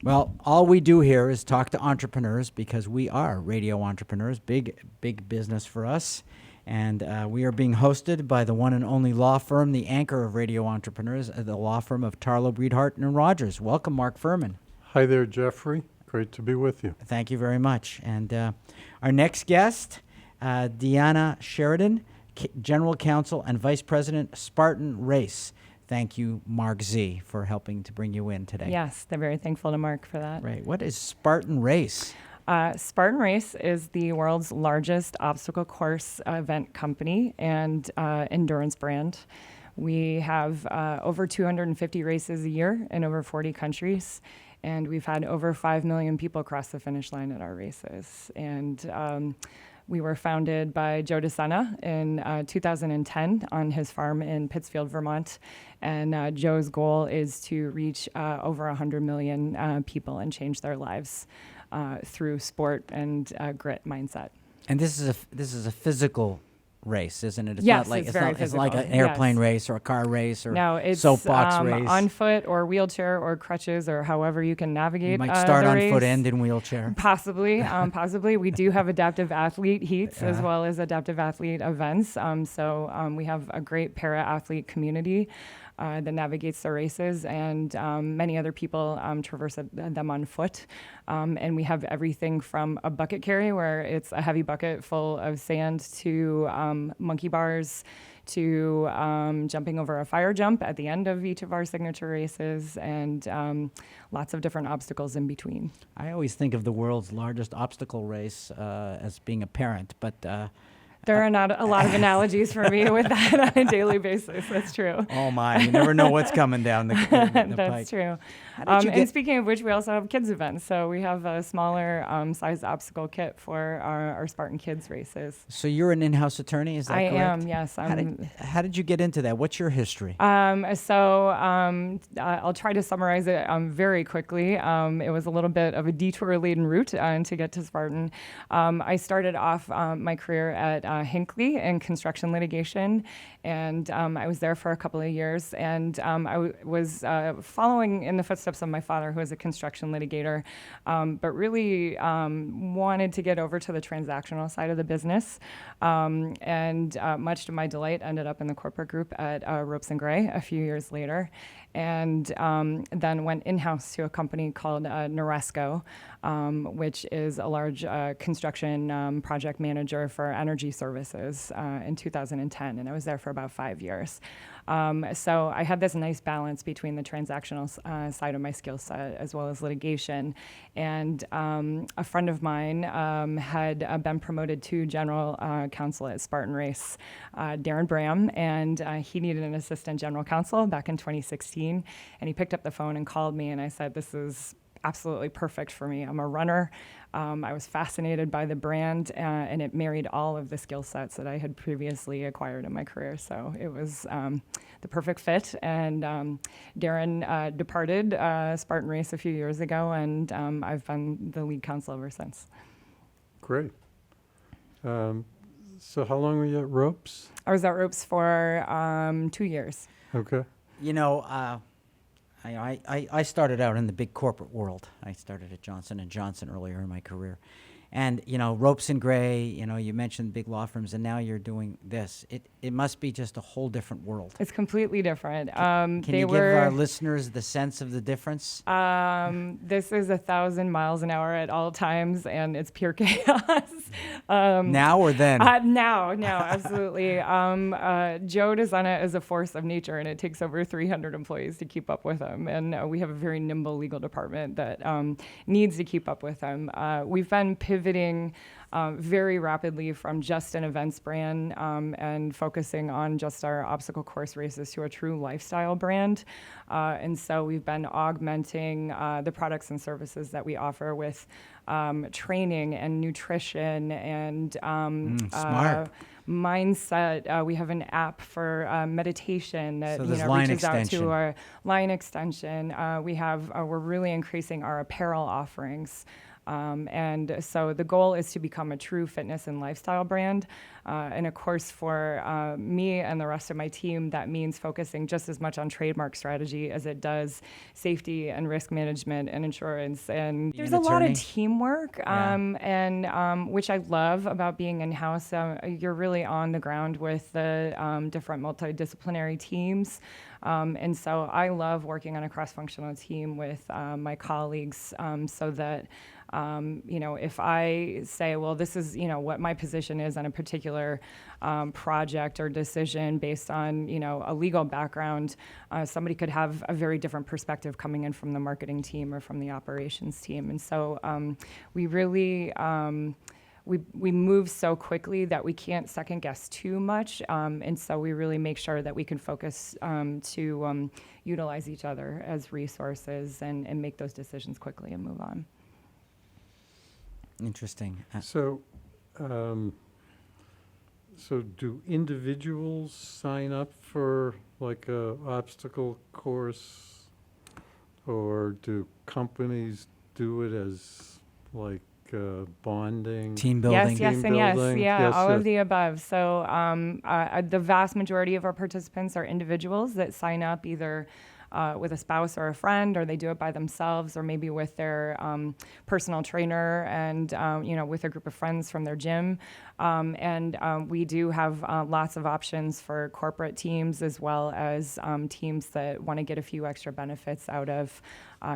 Well, all we do here is talk to entrepreneurs because we are radio entrepreneurs, big business for us. And we are being hosted by the one and only law firm, the anchor of radio entrepreneurs, the law firm of Tarlow, Hart, and Rodgers. Welcome, Mark Furman. Hi there, Jeffrey. Great to be with you. Thank you very much. And our next guest, Deanna Sheridan, General Counsel and Vice President, Spartan Race. Thank you, Mark Z, for helping to bring you in today. Yes, they're very thankful to Mark for that. Right. What is Spartan Race? Spartan Race is the world's largest obstacle course event company and endurance brand. We have over 250 races a year in over 40 countries, and we've had over 5 million people cross the finish line at our races. And we were founded by Joe DeSena in 2010 on his farm in Pittsfield, Vermont. And Joe's goal is to reach over 100 million people and change their lives through sport and grit mindset. And this is a physical race, isn't it? It's yes, not like it's very it's physical. like an airplane yes. race or a car race or no, it's soapbox race. On foot or wheelchair or crutches or however you can navigate. You might start the on race. foot, end in wheelchair. Possibly. We do have adaptive athlete heats as well as adaptive athlete events. So we have a great para-athlete community that navigates the races, and many other people traverse them on foot. And we have everything from a bucket carry, where it's a heavy bucket full of sand, to monkey bars, to jumping over a fire jump at the end of each of our signature races, and lots of different obstacles in between. I always think of the world's largest obstacle race as being a parent, but there are not a lot of analogies for me with that on a daily basis. That's true. oh my, you never know what's coming down the pike. That's true. And speaking of which, we also have kids events. So we have a smaller size obstacle kit for our Spartan Kids races. So you're an in-house attorney, is that correct? I am, yes. How did you get into that? What's your history? I'll try to summarize it very quickly. It was a little bit of a detour-laden route to get to Spartan. I started off my career at Hinckley in construction litigation, and I was there for a couple of years. And I was following in the footsteps of my father, who was a construction litigator, but really wanted to get over to the transactional side of the business. And much to my delight, ended up in the corporate group at Ropes & Gray a few years later, and then went in-house to a company called Noresco, which is a large construction project manager for energy services in 2010, and I was there for about 5 years. So I had this nice balance between the transactional side of my skill set as well as litigation. And a friend of mine had been promoted to general counsel at Spartan Race, Darren Bram, and he needed an assistant general counsel back in 2016. And he picked up the phone and called me, and I said, "This is absolutely perfect for me. I'm a runner. I was fascinated by the brand, and it married all of the skill sets that I had previously acquired in my career. So it was the perfect fit. And Darren departed Spartan Race a few years ago, and I've been the lead counsel ever since. Great. So how long were you at Ropes? I was at Ropes for 2 years. Okay. You know, I started out in the big corporate world. I started at Johnson & Johnson earlier in my career. And, you know, Ropes & Gray, you know, you mentioned big law firms, and now you're doing this. It must be just a whole different world. It's completely different. Can you give our listeners the sense of the difference? This is 1,000 miles an hour at all times, and it's pure chaos. Now or then? Now, absolutely. Joe DeSena is a force of nature, and it takes over 300 employees to keep up with him. And we have a very nimble legal department that needs to keep up with him. We've been pivoting very rapidly from just an events brand and focusing on just our obstacle course races to a true lifestyle brand. And so we've been augmenting the products and services that we offer with training and nutrition and smart. Mindset. We have an app for meditation that reaches out to our line extension. We're really increasing our apparel offerings. And so the goal is to become a true fitness and lifestyle brand. And of course, for me and the rest of my team, that means focusing just as much on trademark strategy as it does safety and risk management and insurance. And there's a lot of teamwork, and which I love about being in-house. You're really on the ground with the different multidisciplinary teams. And so I love working on a cross-functional team with my colleagues, so that if I say, well, this is, what my position is on a particular project or decision based on, a legal background, somebody could have a very different perspective coming in from the marketing team or from the operations team. And so we really, we move so quickly that we can't second guess too much. And so we really make sure that we can focus to utilize each other as resources and make those decisions quickly and move on. Interesting. So do individuals sign up for like a obstacle course, or do companies do it as like bonding? Team building. Yes, Team and yes. building. Yeah, Yes, all yes. of the above. So the vast majority of our participants are individuals that sign up either with a spouse or a friend, or they do it by themselves, or maybe with their personal trainer and, with a group of friends from their gym. And we do have lots of options for corporate teams, as well as teams that want to get a few extra benefits out of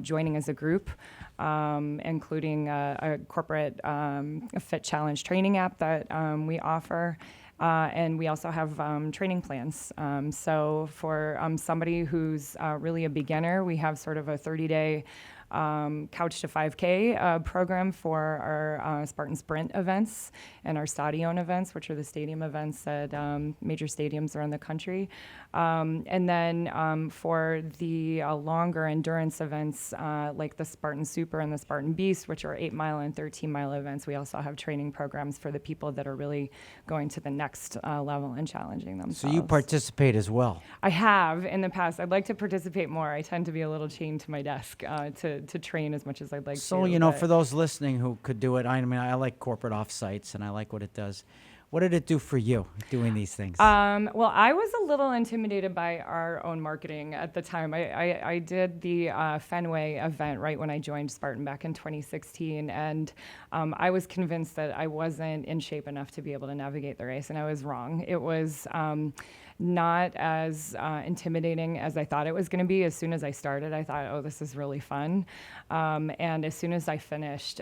joining as a group, including a corporate Fit Challenge training app that we offer. And we also have training plans. So for somebody who's really a beginner, we have sort of a 30-day Couch to 5K program for our Spartan Sprint events and our Stadion events, which are the stadium events at major stadiums around the country. And then for the longer endurance events, like the Spartan Super and the Spartan Beast, which are 8-mile and 13-mile events, we also have training programs for the people that are really going to the next level and challenging themselves. So you participate as well. I have in the past. I'd like to participate more. I tend to be a little chained to my desk to train as much as I'd like to. So, for those listening who could do it, I mean, I like corporate offsites and I like what it does. What did it do for you doing these things? Well, I was a little intimidated by our own marketing at the time. I did the Fenway event right when I joined Spartan back in 2016, and I was convinced that I wasn't in shape enough to be able to navigate the race, and I was wrong. It was not as intimidating as I thought it was going to be. As soon as I started, I thought, oh, this is really fun. And as soon as I finished,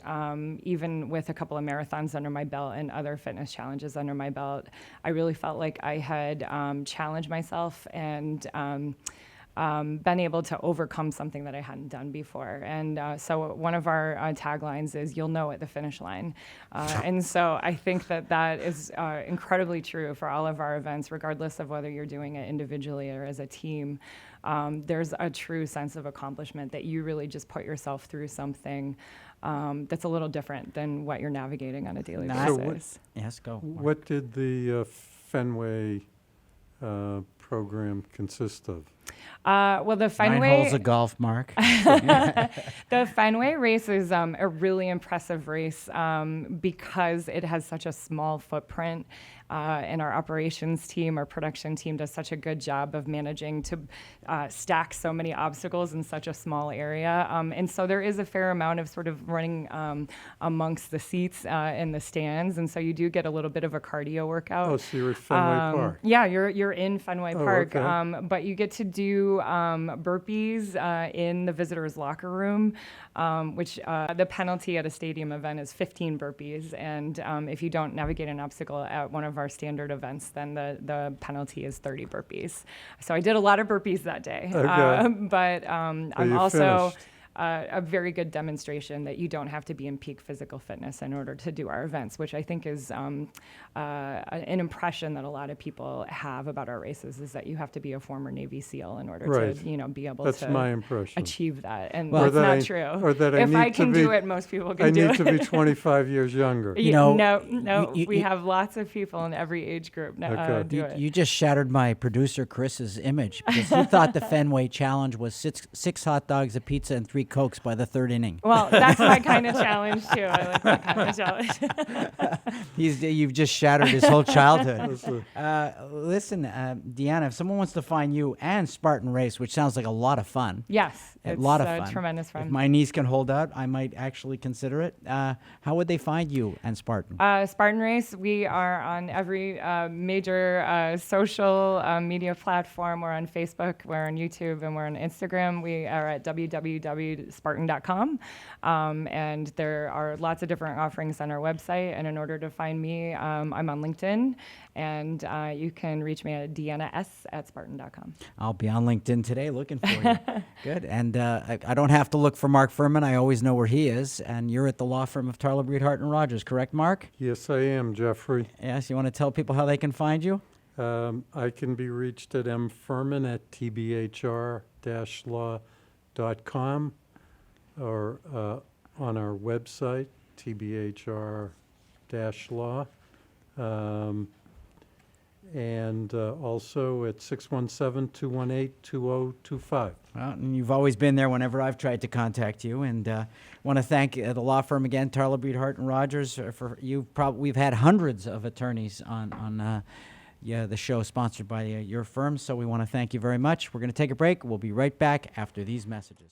even with a couple of marathons under my belt and other fitness challenges under my belt, I really felt like I had challenged myself and been able to overcome something that I hadn't done before. And so one of our taglines is, you'll know at the finish line. And so I think that is incredibly true for all of our events, regardless of whether you're doing it individually or as a team. There's a true sense of accomplishment that you really just put yourself through something that's a little different than what you're navigating on a daily basis. Yes, go. What did the Fenway program consist of? Well, the Fenway 9 holes of golf, Mark. The Fenway race is a really impressive race because it has such a small footprint. And our operations team, our production team does such a good job of managing to stack so many obstacles in such a small area. And so there is a fair amount of sort of running amongst the seats in the stands. And so you do get a little bit of a cardio workout. Oh, so you're at Fenway Park. Yeah, you're in Fenway Park. Okay. But you get to do burpees in the visitors' locker room, which the penalty at a stadium event is 15 burpees. And if you don't navigate an obstacle at one of our standard events, then the penalty is 30 burpees. So I did a lot of burpees that day. Okay. But I'm you also finished. A very good demonstration that you don't have to be in peak physical fitness in order to do our events, which I think is an impression that a lot of people have about our races, is that you have to be a former Navy SEAL in order Right. to be able That's to my impression. achieve that. And Or that's that not I- true. or that I if need I to can be- do it, most people can I do need it. to be 25 years younger. No, you- we have lots of people in every age group Okay. do it. You just shattered my producer Chris's image, because he thought the Fenway Challenge was six hot dogs, a pizza, and 3 Diet Cokes by the third inning. Well, that's my kind of challenge too. I like that kind of challenge. You've just shattered his whole childhood. That's Listen, Deanna, if someone wants to find you and Spartan Race, which sounds like a lot of fun, Yes, a it's lot of fun. tremendous If fun. my knees can hold out, I might actually consider it. How would they find you and Spartan? Spartan Race, we are on every major social media platform. We're on Facebook, we're on YouTube, and we're on Instagram. We are at www.spartan.com. And there are lots of different offerings on our website. And in order to find me, I'm on LinkedIn. And you can reach me at deannas@spartan.com. I'll be on LinkedIn today looking for you. Good. And I don't have to look for Mark Furman. I always know where he is. And you're at the law firm of Tarlow, Hart, and Rodgers, correct, Mark? Yes, I am, Jeffrey. Yes. You want to tell people how they can find you? I can be reached at mfurman@tbhr-law.com or on our website, tbhr-law. And also at 617-218-2025. Well, and you've always been there whenever I've tried to contact you. And want to thank the law firm again, Tarlow, Hart, and Rodgers, for we've had hundreds of attorneys on the show sponsored by your firm. So we want to thank you very much. We're going to take a break. We'll be right back after these messages.